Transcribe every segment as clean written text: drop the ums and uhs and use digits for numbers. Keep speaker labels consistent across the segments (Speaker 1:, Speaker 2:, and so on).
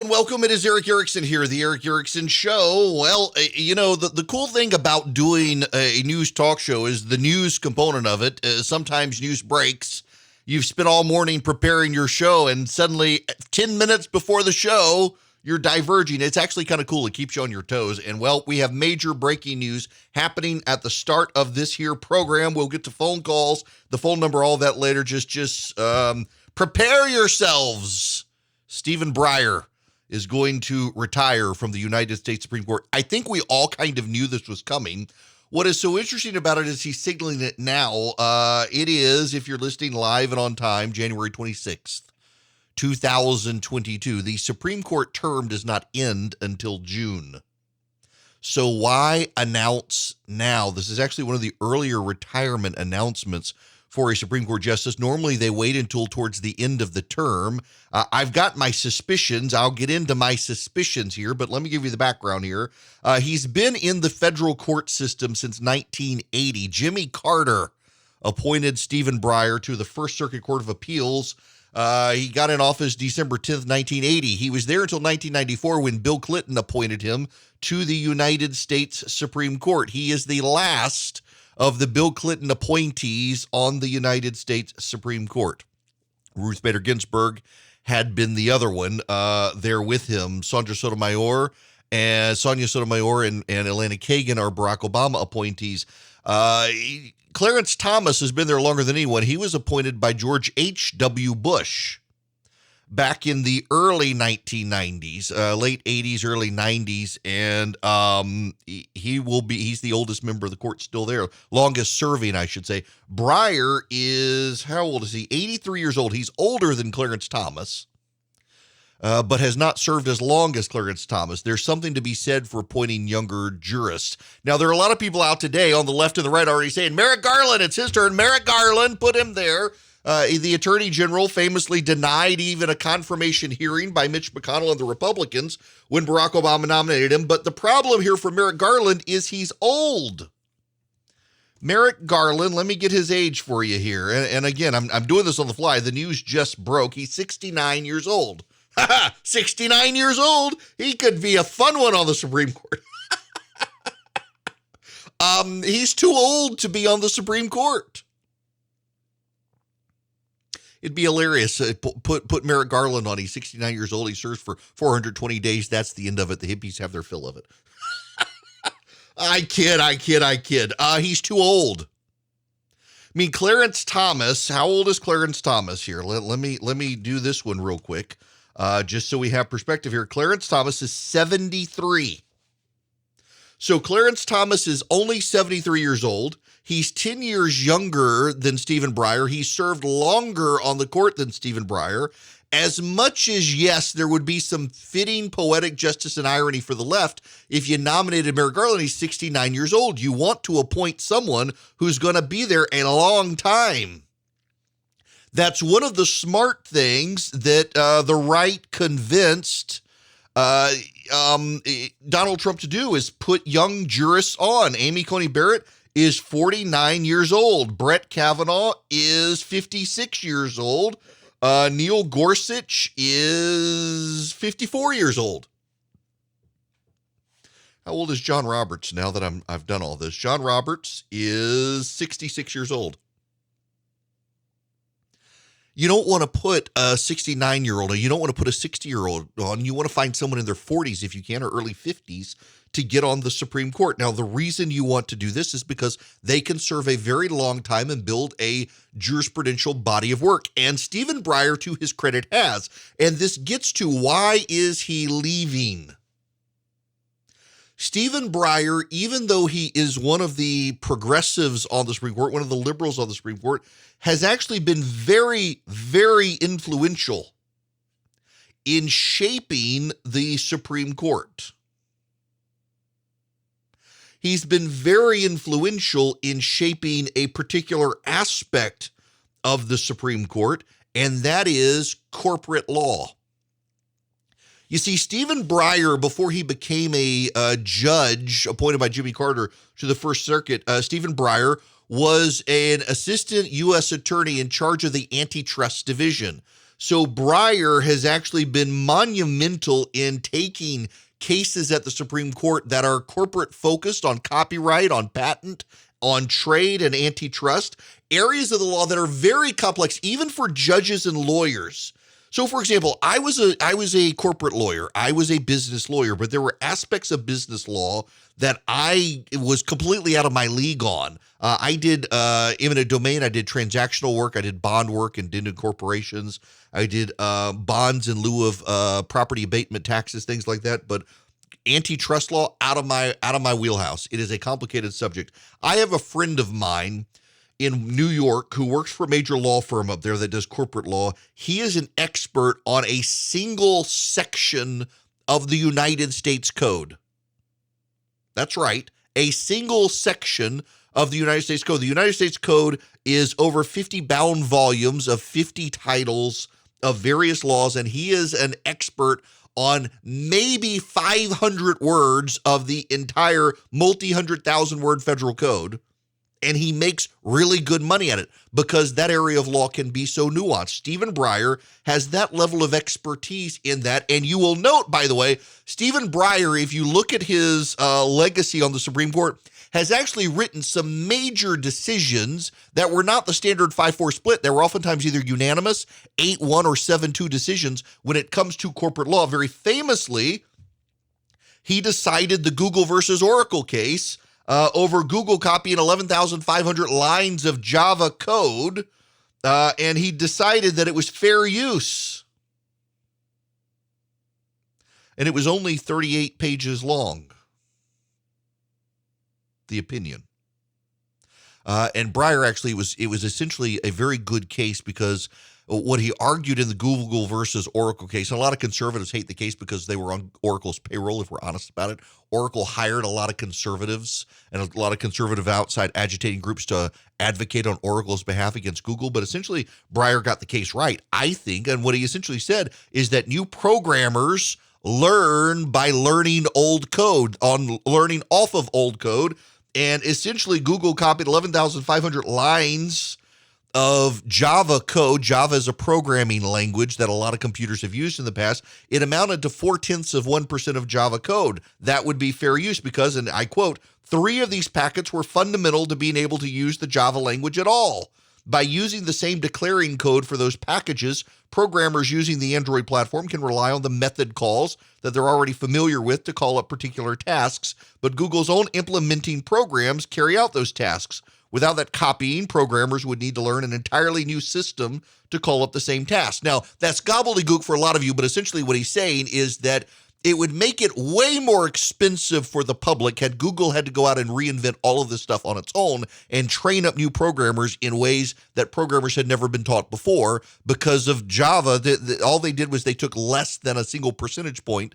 Speaker 1: Welcome. It is Eric Erickson here, the Eric Erickson Show. Well, the cool thing about doing a news talk show is the news component of it. Sometimes news breaks. You've spent all morning preparing your show, and suddenly 10 minutes before the show, you're diverging. It's actually kind of cool. It keeps you on your toes. And, well, we have major breaking news happening at the start of this here program. We'll get to phone calls, the phone number, all that later. Just prepare yourselves. Stephen Breyer is going to retire from the United States Supreme Court. I think we all kind of knew this was coming. What is so interesting about it is he's signaling it now. It is, if you're listening live and on time, January 26th, 2022. The Supreme Court term does not end until June. So why announce now? This is actually one of the earlier retirement announcements for a Supreme Court justice. Normally, they wait until towards the end of the term. I've got my suspicions. I'll get into my suspicions here, but let me give you the background here. He's been in the federal court system since 1980. Jimmy Carter appointed Stephen Breyer to the First Circuit Court of Appeals. He got in office December 10th, 1980. He was there until 1994 when Bill Clinton appointed him to the United States Supreme Court. He is the last of the Bill Clinton appointees on the United States Supreme Court. Ruth Bader Ginsburg had been the other one there with him. Sonia Sotomayor and Elena Kagan are Barack Obama appointees. Clarence Thomas has been there longer than anyone. He was appointed by George H.W. Bush back in the early 1990s, late 80s, early 90s, and he's the oldest member of the court still there, longest serving, I should say. Breyer is, how old is he? 83 years old. He's older than Clarence Thomas, but has not served as long as Clarence Thomas. There's something to be said for appointing younger jurists. Now, there are a lot of people out today on the left and the right already saying, Merrick Garland, it's his turn. Merrick Garland, put him there. The Attorney General famously denied even a confirmation hearing by Mitch McConnell and the Republicans when Barack Obama nominated him. But the problem here for Merrick Garland is he's old. Merrick Garland, let me get his age for you here. And again, I'm doing this on the fly. The news just broke. He's 69 years old. 69 years old. He could be a fun one on the Supreme Court. He's too old to be on the Supreme Court. It'd be hilarious. Put Merrick Garland on. He's 69 years old. He serves for 420 days. That's the end of it. The hippies have their fill of it. I kid. He's too old. I mean, Clarence Thomas. How old is Clarence Thomas here? Let me do this one real quick, just so we have perspective here. Clarence Thomas is 73. So Clarence Thomas is only 73 years old. He's 10 years younger than Stephen Breyer. He served longer on the court than Stephen Breyer. As much as, yes, there would be some fitting poetic justice and irony for the left if you nominated Merrick Garland. He's 69 years old. You want to appoint someone who's going to be there a long time. That's one of the smart things that the right convinced Donald Trump to do, is put young jurists on. Amy Coney Barrett is 49 years old. Brett Kavanaugh is 56 years old. Neil Gorsuch is 54 years old. How old is John Roberts now that I've done all this? John Roberts is 66 years old. You don't want to put a 69-year-old, or you don't want to put a 60-year-old on. You want to find someone in their 40s, if you can, or early 50s, to get on the Supreme Court. Now, the reason you want to do this is because they can serve a very long time and build a jurisprudential body of work. And Stephen Breyer, to his credit, has. And this gets to, why is he leaving? Stephen Breyer, even though he is one of the progressives on the Supreme Court, one of the liberals on the Supreme Court, has actually been very, very influential in shaping the Supreme Court. He's been very influential in shaping a particular aspect of the Supreme Court, and that is corporate law. You see, Stephen Breyer, before he became a judge appointed by Jimmy Carter to the First Circuit, Stephen Breyer was an assistant U.S. attorney in charge of the antitrust division. So Breyer has actually been monumental in taking cases at the Supreme Court that are corporate focused on copyright, on patent, on trade and antitrust, areas of the law that are very complex, even for judges and lawyers. So, for example, I was a corporate lawyer. I was a business lawyer, but there were aspects of business law that I was completely out of my league on. I did eminent domain. I did transactional work. I did bond work and did corporations. I did bonds in lieu of property abatement taxes, things like that. But antitrust law, out of my wheelhouse. It is a complicated subject. I have a friend of mine in New York who works for a major law firm up there that does corporate law. He is an expert on a single section of the United States Code. That's right, a single section of the United States Code. The United States Code is over 50 bound volumes of 50 titles of various laws, and he is an expert on maybe 500 words of the entire multi-100,000 word federal code. And he makes really good money at it because that area of law can be so nuanced. Stephen Breyer has that level of expertise in that. And you will note, by the way, Stephen Breyer, if you look at his legacy on the Supreme Court, has actually written some major decisions that were not the standard 5-4 split. They were oftentimes either unanimous, 8-1 or 7-2 decisions when it comes to corporate law. Very famously, he decided the Google versus Oracle case over Google copying 11,500 lines of Java code, and he decided that it was fair use. And it was only 38 pages long, the opinion. And Breyer actually, it was essentially a very good case because what he argued in the Google versus Oracle case, and a lot of conservatives hate the case because they were on Oracle's payroll, if we're honest about it. Oracle hired a lot of conservatives and a lot of conservative outside agitating groups to advocate on Oracle's behalf against Google. But essentially, Breyer got the case right, I think. And what he essentially said is that new programmers learn by learning old code, on learning off of old code. And essentially, Google copied 11,500 lines of Java code. Java is a programming language that a lot of computers have used in the past. It amounted to 0.4% of Java code. That would be fair use because, and I quote, 3 of these packets were fundamental to being able to use the Java language at all. By using the same declaring code for those packages, programmers using the Android platform can rely on the method calls that they're already familiar with to call up particular tasks, but Google's own implementing programs carry out those tasks. Without that copying, programmers would need to learn an entirely new system to call up the same task. Now, that's gobbledygook for a lot of you, but essentially what he's saying is that it would make it way more expensive for the public had Google had to go out and reinvent all of this stuff on its own and train up new programmers in ways that programmers had never been taught before because of Java. All they did was they took less than a single percentage point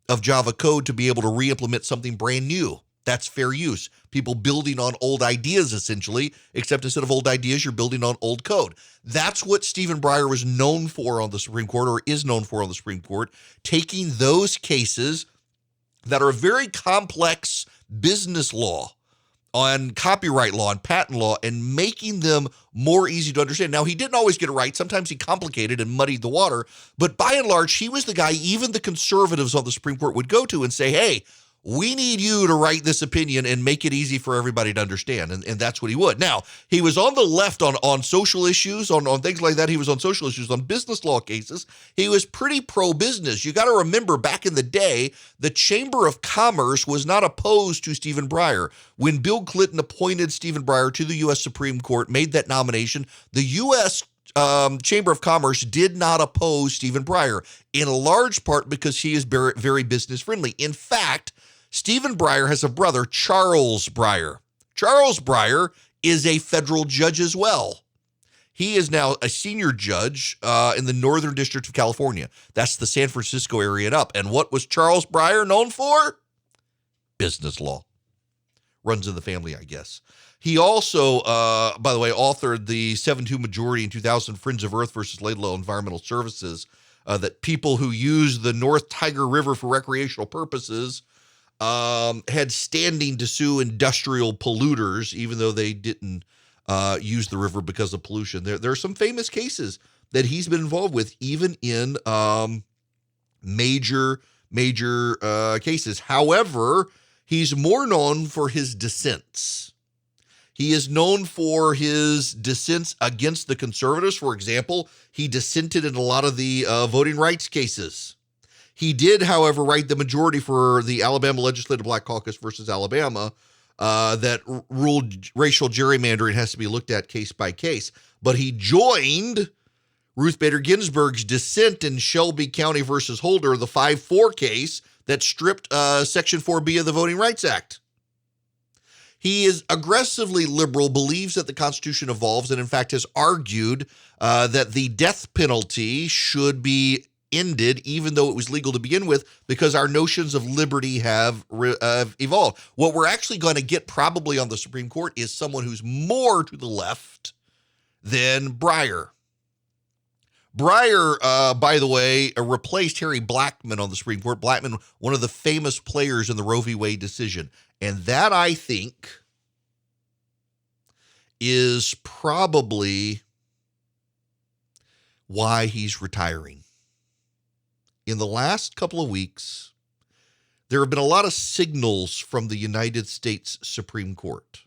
Speaker 1: of Java code to be able to re-implement something brand new. That's fair use. People building on old ideas, essentially, except instead of old ideas, you're building on old code. That's what Stephen Breyer was known for on the Supreme Court, or is known for on the Supreme Court, taking those cases that are very complex business law, on copyright law and patent law, and making them more easy to understand. Now, he didn't always get it right. Sometimes he complicated and muddied the water, but by and large, he was the guy even the conservatives on the Supreme Court would go to and say, hey, we need you to write this opinion and make it easy for everybody to understand. And that's what he would. Now, he was on the left on social issues, on things like that. He was on social issues, on business law cases. He was pretty pro-business. You got to remember, back in the day, the Chamber of Commerce was not opposed to Stephen Breyer. When Bill Clinton appointed Stephen Breyer to the U.S. Supreme Court, made that nomination, the U.S. Chamber of Commerce did not oppose Stephen Breyer, in large part because he is very, very business friendly. In fact, Stephen Breyer has a brother, Charles Breyer. Charles Breyer is a federal judge as well. He is now a senior judge in the Northern District of California. That's the San Francisco area and up. And what was Charles Breyer known for? Business law. Runs in the family, I guess. He also, by the way, authored the 7-2 majority in 2000, Friends of Earth versus Laidlaw Environmental Services, that people who use the North Tiger River for recreational purposes had standing to sue industrial polluters, even though they didn't use the river because of pollution. There are some famous cases that he's been involved with, even in major cases. However, he's more known for his dissents. He is known for his dissents against the conservatives. For example, he dissented in a lot of the voting rights cases. He did, however, write the majority for the Alabama Legislative Black Caucus versus Alabama that ruled racial gerrymandering has to be looked at case by case. But he joined Ruth Bader Ginsburg's dissent in Shelby County versus Holder, the 5-4 case that stripped Section 4B of the Voting Rights Act. He is aggressively liberal, believes that the Constitution evolves, and in fact has argued that the death penalty should be ended, even though it was legal to begin with, because our notions of liberty have evolved. What we're actually going to get probably on the Supreme Court is someone who's more to the left than Breyer. Breyer, by the way, replaced Harry Blackmun on the Supreme Court. Blackmun, one of the famous players in the Roe v. Wade decision. And that, I think, is probably why he's retiring. In the last couple of weeks, there have been a lot of signals from the United States Supreme Court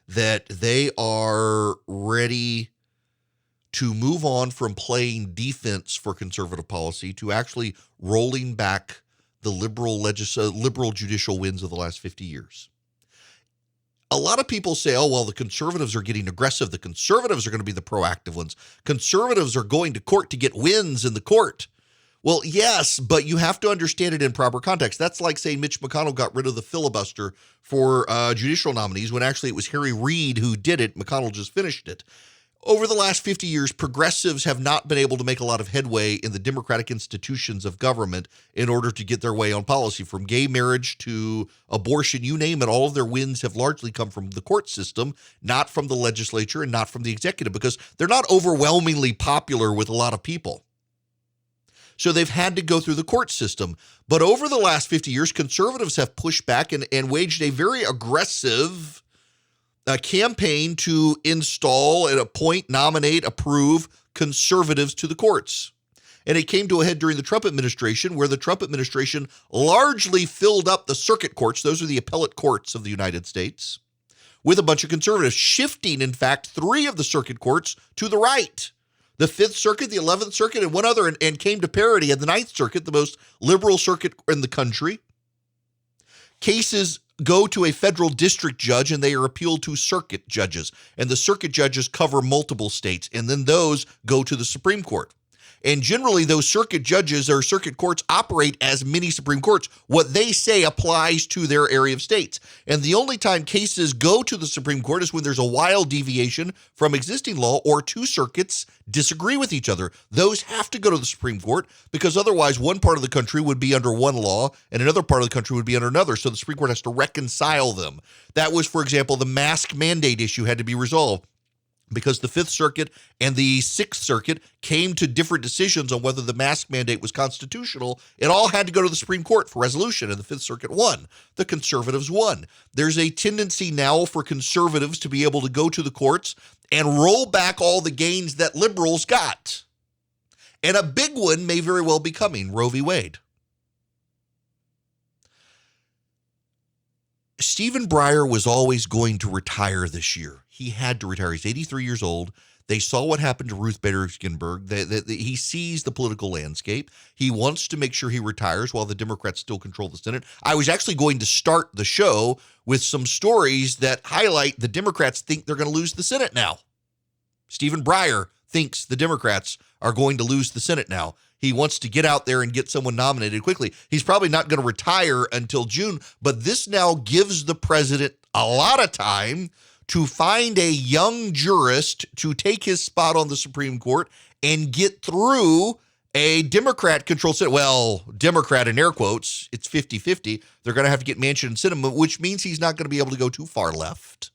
Speaker 1: that they are ready to move on from playing defense for conservative policy to actually rolling back the liberal judicial wins of the last 50 years. A lot of people say, oh, well, the conservatives are getting aggressive. The conservatives are going to be the proactive ones. Conservatives are going to court to get wins in the court. Well, yes, but you have to understand it in proper context. That's like saying Mitch McConnell got rid of the filibuster for judicial nominees when actually it was Harry Reid who did it. McConnell just finished it. Over the last 50 years, progressives have not been able to make a lot of headway in the democratic institutions of government in order to get their way on policy. From gay marriage to abortion, you name it, all of their wins have largely come from the court system, not from the legislature and not from the executive, because they're not overwhelmingly popular with a lot of people. So they've had to go through the court system. But over the last 50 years, conservatives have pushed back and waged a very aggressive campaign to install and appoint, nominate, approve conservatives to the courts. And it came to a head during the Trump administration, where the Trump administration largely filled up the circuit courts, those are the appellate courts of the United States, with a bunch of conservatives, shifting, in fact, 3 of the circuit courts to the right. The 5th Circuit, the 11th Circuit, and one other, and came to parity at the 9th Circuit, the most liberal circuit in the country. Cases go to a federal district judge and they are appealed to circuit judges. And the circuit judges cover multiple states, and then those go to the Supreme Court. And generally, those circuit judges or circuit courts operate as mini Supreme Courts. What they say applies to their area of states. And the only time cases go to the Supreme Court is when there's a wild deviation from existing law or 2 circuits disagree with each other. Those have to go to the Supreme Court because otherwise one part of the country would be under one law and another part of the country would be under another. So the Supreme Court has to reconcile them. That was, for example, the mask mandate issue had to be resolved, because the 5th Circuit and the 6th Circuit came to different decisions on whether the mask mandate was constitutional. It all had to go to the Supreme Court for resolution, and the 5th Circuit won. The conservatives won. There's a tendency now for conservatives to be able to go to the courts and roll back all the gains that liberals got. And a big one may very well be coming, Roe v. Wade. Stephen Breyer was always going to retire this year. He had to retire. He's 83 years old. They saw what happened to Ruth Bader Ginsburg. He sees the political landscape. He wants to make sure he retires while the Democrats still control the Senate. I was actually going to start the show with some stories that highlight the Democrats think they're going to lose the Senate now. Stephen Breyer thinks the Democrats are going to lose the Senate now. He wants to get out there and get someone nominated quickly. He's probably not going to retire until June, but this now gives the president a lot of time to find a young jurist to take his spot on the Supreme Court and get through a Democrat-controlled Senate. Well, Democrat in air quotes, it's 50-50. They're going to have to get Manchin and Sinema, which means he's not going to be able to go too far left.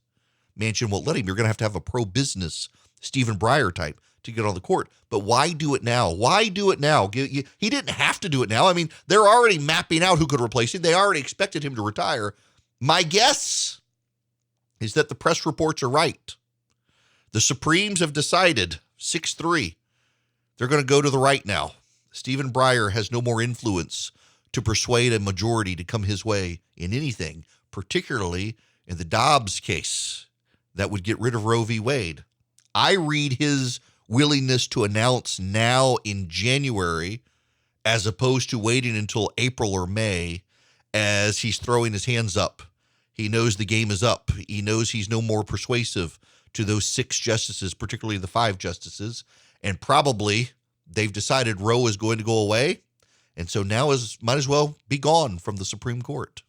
Speaker 1: Manchin won't let him. You're going to have a pro-business Stephen Breyer type to get on the court. But why do it now? Why do it now? He didn't have to do it now. I mean, they're already mapping out who could replace him. They already expected him to retire. My guess is that the press reports are right. The Supremes have decided 6-3 They're going to go to the right now. Stephen Breyer has no more influence to persuade a majority to come his way in anything, particularly in the Dobbs case that would get rid of Roe v. Wade. I read his willingness to announce now in January, as opposed to waiting until April or May, as he's throwing his hands up. He knows the game is up. He knows he's no more persuasive to those 6 justices, particularly the 5 justices, and probably they've decided Roe is going to go away, and so now might as well be gone from the Supreme Court.